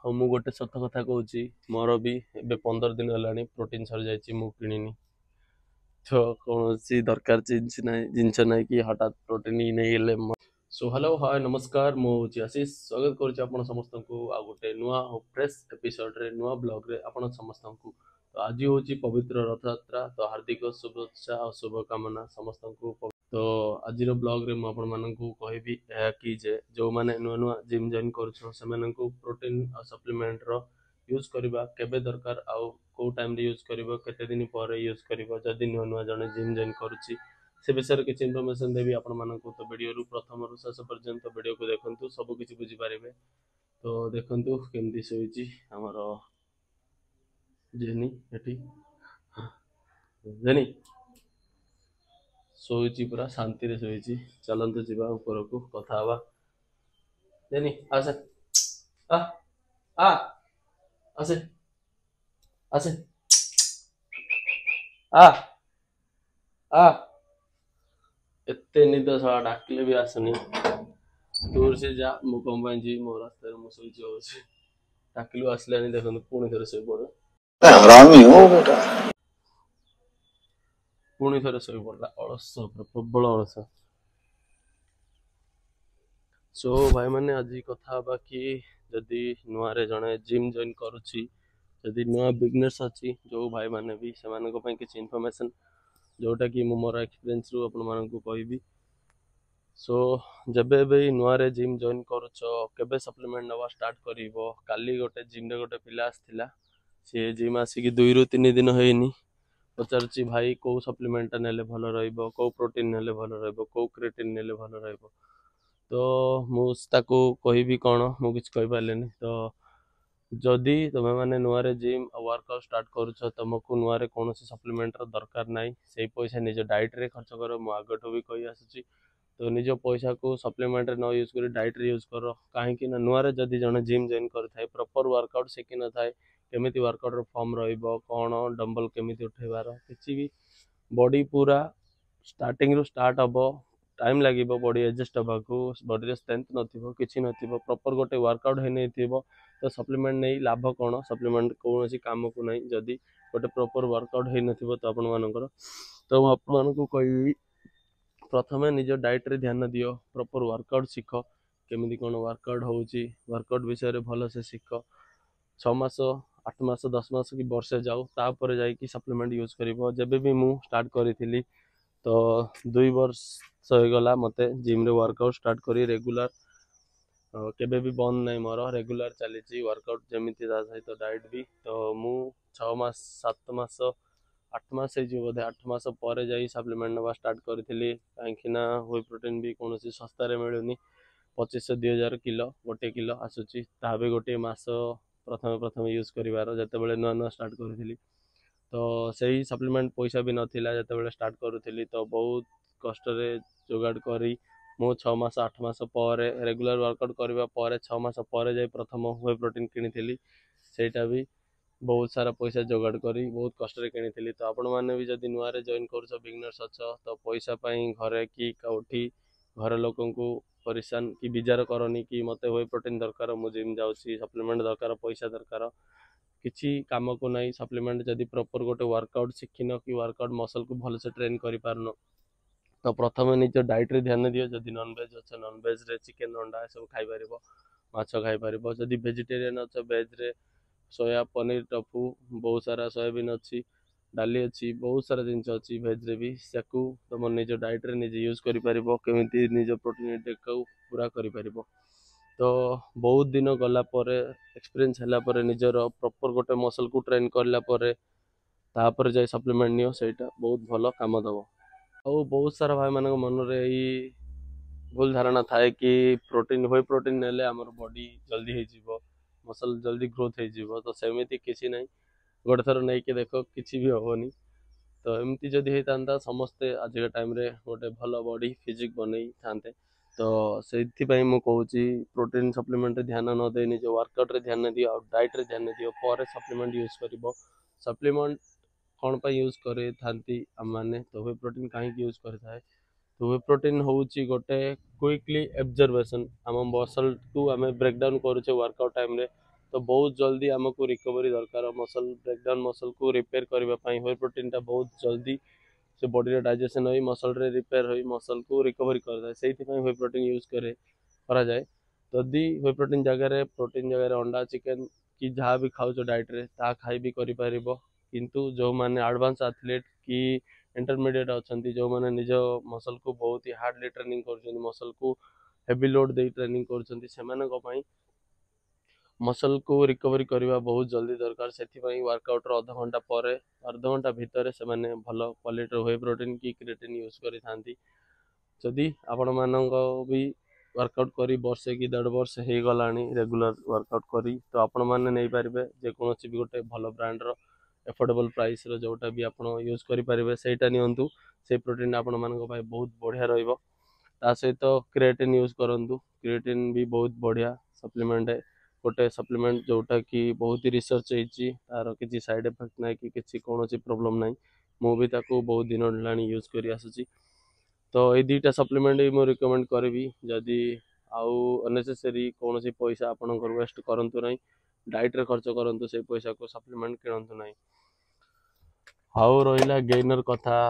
हाँ मु गोटे सत कथा कहूँ मोर भी ए 15 दिन है प्रोटीन सरी जाइए मु किनिनी तो कौन सी दरकार जिनस ना कि हठात प्रोटीन नहीं सो हेलो हाय नमस्कार मुझे आशीष स्वागत करुँ समस्त को आ गोटे नुआ फ्रेश एपिसोड रे नुआ ब्लॉग रे आपण समस्त को तो आज हूँ पवित्र रथयात्रा तो हार्दिक शुभेच्छा और शुभकामना समस्त को तो आज ब्लॉग रे मुझे कहबी कि जो मैंने नुआ नुआ जिम जॉइन कर प्रोटीन और सप्लीमेंट रो यूज करवा केबे दरकार आउ को टाइम रे यूज करिवो केते दिन पर यूज करिवो जदि नुआ नुआ जने जिम जॉइन करूची से विषय किसी इनफॉरमेशन देवी आपण मानकु तो वीडियो रु प्रथम रु शेष पर्यंत वीडियो को देखंतु सब किछि बुझी पारिबे तो देखंतु केमती सोइची हमर जेनी एठी जेनी सोइची पूरा शांति रे सोइची चलंतु जिबा ऊपर को कथा हवा जेनी आसे आ आ आसे आसे आ आ एते निद साला डाकले भी आसनी दूर से जा मु कम पाई जी मो रास्ता मु सोइची होछि डाकलु आसलानी देखंतु पुणी थरे सोइ पड़ हरामी हो बेटा पुणी थरे सोइ पड़ला अलस प्रबल अलस सो भाई मैंने आज कथा कि जदि नुआ रे जने जिम जॉइन करुछि जदि नुआ बिजनेस अच्छी जो भाई मैंने भी से किसी इनफॉरमेशन जोटा कि मोर एक्सपीरियंस रु आपण मानकु कहबी सो जबे भी नुआ रे जिम जॉइन करुछ केबे सप्लीमेंट नवा स्टार्ट करिवो काली गोटे जिम रे गोटे पिला आस्थिला सी जिम आसिक 2 रु 3 दिन होइनी पचारुछि भाई को सप्लीमेंट नेले भल रहइबो को प्रोटीन नेले भल रहइबो को क्रिएटिन नेले भल रहइबो तो मुझको कहबी कौन मुझे कही पारे तो जदि तुम्हें मैंने नुआ जिम वर्कआउट स्टार्ट करुच तुमको नुआ कौन सप्लीमेंटर दरकार ना से पैसा निज डाइट रे खर्च कर मुझे भी कही आसुची तो निज पैसा को सप्लीमेंट न यूज कर डाइट रे यूज कर कहीं नुआ जदि जन जिम जॉइन कर प्रॉपर वर्कआउट शिखी न थाए केमी वर्कआउट फॉर्म रौन डंबल केमी उठेबार किसी भी बॉडी पूरा स्टार्टिंग रु स्टार्ट हम टाइम लगे बॉडी एडजस्ट हाँ बॉडी स्ट्रेंथ नथिबो किछि नथिबो प्रॉपर गोटे वर्कआउट है नहीं तो सप्लीमेंट नहीं लाभ कौन सप्लीमेंट कौन काम को नहीं जदि गोटे प्रॉपर वर्कआउट है नथिबो तो आपण मानकर तो आपण को कहि प्रथम निज डाइट रे ध्यान दियो प्रॉपर वर्कआउट शिख केमिति कौन वर्कआउट होउची वर्कआउट विषय रे भल से शिख 6 मास 8 मास 10 मास की वर्षे जाऊ तापर जाई कि सप्लीमेंट यूज करिवो जेबे भी मु स्टार्ट करिथिली तो 2 वर्ष गला मते जिम रे वर्कआउट स्टार्ट करी रेगुलर केबे भी बंद नहीं मोर रेगुलर चली वर्कआउट जमीती सहित डाइट भी तो मु 6 मास 7 मास 8 मास बोधे 8 मास पर जाई सप्लीमेंट नवा स्टार्ट करी कहीं व्हे प्रोटीन भी कौन सस्तार मिलूनी 2500-2000 किलो गोटे किलो आसूची ता भी गोटे मास प्रथम प्रथम यूज करार जिते नुआ नुआ स्टार्ट करी तो सही सप्लीमेंट पैसा भी नाला जिते स्टार्ट करूली तो बहुत कष्ट जोगाड़ करी मु 6 मास 8 मास पर रेगुलर वर्कआउट करने पर 6 मास पर जाए प्रथम व्हे प्रोटीन किनी सेटा भी बहुत सारा पैसा जोगाड़ करी बहुत कष्ट किनी तो आपण मैंने भी जब नुआ जॉइन कर बिगनर्स अच्छ तो पैसा घरे कि कौटी घर लोक परेशान कि विजार करनी कि मत व्हे प्रोटीन दरकार मु जिम जाऊँगी सप्लीमेंट दरकार पैसा दरकार किसी काम को नहीं सप्लीमेंट जदि प्रॉपर गोटे वर्कआउट शिखिन कि वर्कआउट मसल को भल से ट्रेन कर पारन तो प्रथम निज डाइट रे ध्यान दियो जदि नॉनवेज अच्छे नॉनवेज रे चिकेन अंडा सब खाई पारिबो माछ खाई पारिबो जदि वेजिटेरियन अच्छे वेज रे सोया पनीर टफू बहुत सारा सोयाबीन अच्छी डाली अच्छी बहुत सारा जिनस अच्छी वेज रे भी सेकू तुम निज डाइट रे निज यूज करि पारिबो केमिति निज प्रोटीन इंटेक को पूरा करि पारिबो तो बहुत दिन गला पर एक्सपीरियंस हैला पर निजर प्रॉपर गोटे मसल को ट्रेन करला पर तापर जाय सप्लीमेंट नियो सेटा बहुत भलो काम दबो और बहुत सारा भाई मान मन रे भूल धारणा थाए कि प्रोटीन व्हे प्रोटीन नेले हमर बॉडी जल्दी हो जीवो मसल जल्दी ग्रोथ हो जीवो तो सेमिति किसी नहीं गोटे थर नहीं कि देखो किसी भी होनी तो एमती जदि होता समस्ते आज के टाइम रे गोटे भल बॉडी फिजिक बनै थांते तो से मु कहूँ प्रोटीन सप्लीमेंट रे ध्यान न दे निज वर्कआउट रे ध्यान दियो और डाइट रे ध्यान दियो पर सप्लीमेंट यूज करिवो सप्लीमेंट कौन पर यूज करे थांती आम मैंने तो व्हे प्रोटीन कहीं यूज करे तो व्हे प्रोटीन हूँ गोटे क्विकली एब्जर्वेशन आम मसल को आम ब्रेकडाउन करुचे वर्कआउट टाइम रे तो बहुत जल्दी आमको रिकवरी दरकार मसल ब्रेकडाउन मसल को रिपेयर करने व्हे प्रोटीन टा बहुत जल्दी से बॉडी डाइजेशन हो मसल रे रिपेयर हो मसल को रिकवरी करता है से व्हे प्रोटीन यूज करा जाए जदि व्हे प्रोटीन जगह अंडा चिकेन कि जहाँ भी खाऊ डाइट रे ता खाई भी करि किंतु जो माने एडवांस एथलीट कि इंटरमीडिएट अच्छा जो माने निज मसल को बहुत ही हार्डली ट्रेनिंग कर मसल को हेवी लोड दे ट्रेनिंग कर मसल को रिकवरी करने बहुत जल्दी दरकार से वर्कआउट अध घंटा पर अर्ध घंटा भितर से भल क्वालिटी व्हे प्रोटीन की क्रिएटिन यूज करी जदि आपण मानक भी वर्कआउट करी वर्षे कि 1.5 वर्ष हो गला रेगुलर वर्कआउट करी तो आपण मैंने नहीं पारे जेकोसी भी गोटे भल ब्रांड एफोर्डेबल प्राइस जोटा भी आप यूज करेंगे सहीटा नियंतु से प्रोटीन आपण मानक बहुत बढ़िया ता सहित क्रिएटिन यूज करूँ क्रिएटिन भी बहुत बढ़िया सप्लीमेंट है गोटे सप्लीमेंट जोटा कि बहुत ही रिसर्च होती तार किसी साइड इफेक्ट ना कि किसी कौन प्रोब्लेम ना मुझे बहुत दिन ला यूज कर आसूँ तो ये दुईटा सप्लीमेंट भी मुझे रिकमेंड करी जदि आउ अनेसेसरी कौन पैसा आप वेस्ट करूँ ना डाइट रे खर्च करूँ से पैसा को सप्लीमेंट किणु ना आउ रहा गेनर कथा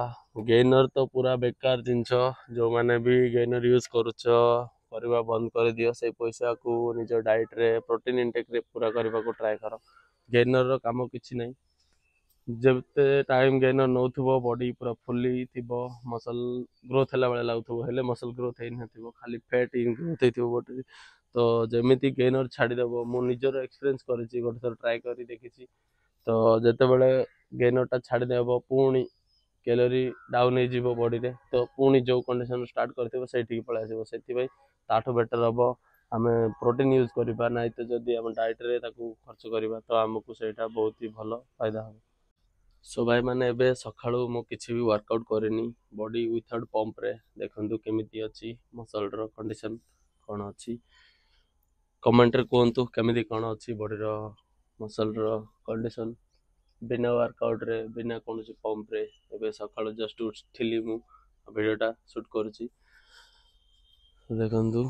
गेनर तो पूरा बेकार जिनस जो मैंने भी गेनर यूज करुच करवा बंद कर दियो से पैसा को निज डाइट रे प्रोटीन इंटेक रे पूरा करने को ट्राए कर गेनर काम किसी ना जबते टाइम गेनर नौ बॉडी पूरा फुली थी मसल ग्रोथ है बेले लगुव मसल ग्रोथ हो खाली फैट ग्रोथ हो बॉडी तो जमी गेनर छाड़देव मु निजर एक्सपीरियंस कर गोटे थर ट्राए कर देखी तो जिते बड़े गेनर टा छाड़देव पुणी कैलोरी डाउन हो बॉडी रे तो पुणी जो कंडीशन स्टार्ट कर पलि आसो से ताठू बेटर हम आम प्रोटीन यूज करवा ना तो जदि आम डाइट रे खर्च करवा तो आमको सहीटा बहुत ही भल फायदा हम सो भाई मैंने एबे सकाळू मु किसी भी वर्कआउट करनी बॉडी विथआउट पंप रे देखंतु केमिति अछि मसल रो कंडीशन कोन अछि कमेंट रे कहंतु केमिति कोन अछि बॉडी रो मसल रो कंडीशन बिना वर्कआउट रे बिना कौन पंप रे एबे सकाळू जस्ट उठिली मु वीडियोटा शूट करूची देखंतु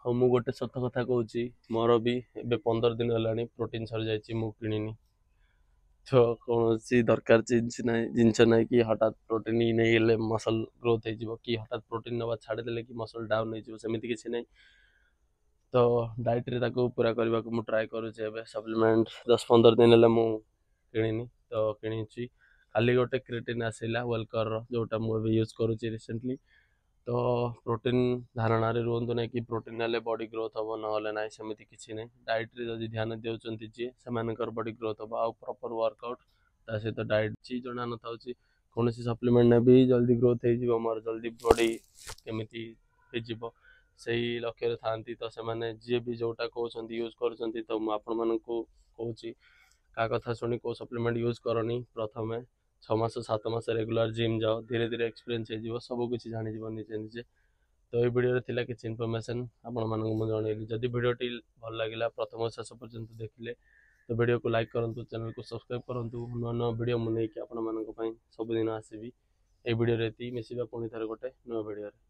हाँ मु गोटे सत कथा कहूँ मोर भी एबे 15 दिन है प्रोटीन सरी जाइए मु किनिनी तो कौन दरकार जिनस ना कि हठात प्रोटीन नहीं मसल ग्रोथ हो कि हठात प्रोटीन नवा छाड़देले कि मसल डाउन होमती किसी ना तो डाइट रे पूरा करने को ट्राए करुचे सप्लीमेंट 10-15 दिन है मु किनिनी तो किणी खाली गोटे क्रिएटिन आसला वेलकर जोटा मुझे यूज करुच्ची रिसेंटली तो प्रोटीन धारणा रुहतु ना कि प्रोटीन ना बॉडी ग्रोथ हम ना ना सेमती किसी ना डाइट रे जब ध्यान देउछन जी से बॉडी ग्रोथ हम आउ प्रॉपर वर्कआउट ता सहित डाइट ची जना न थाउची कौन सप्लीमेंट ने भी जल्दी ग्रोथ हो मोर जल्दी बॉडी केमिति हो से लक्ष्य थांती तो से जी भी जोटा कहते यूज कर तो मुझे कहूँ क्या कथा शुणी को सप्लीमेंट यूज करनी प्रथम 6 मास 7 मास रेगुलर जिम जाओ धीरे धीरे एक्सपीरियंस हो सब कुछ जानी निजे निजे तो ये वीडियो थिला किसी इनफॉरमेशन आपण मानक मु जणैली जदि वीडियोटी भल लागिला प्रथम शेष पर्यंत देखिले तो वीडियो को लाइक करंतु चैनल को सब्सक्राइब करंतु नवा नवा वीडियो मु नेकी आपण मानक पई सब दिन आसीबी ए वीडियो रे ती मिसिबा पुणी थरे गोटे नवा वीडियो रे।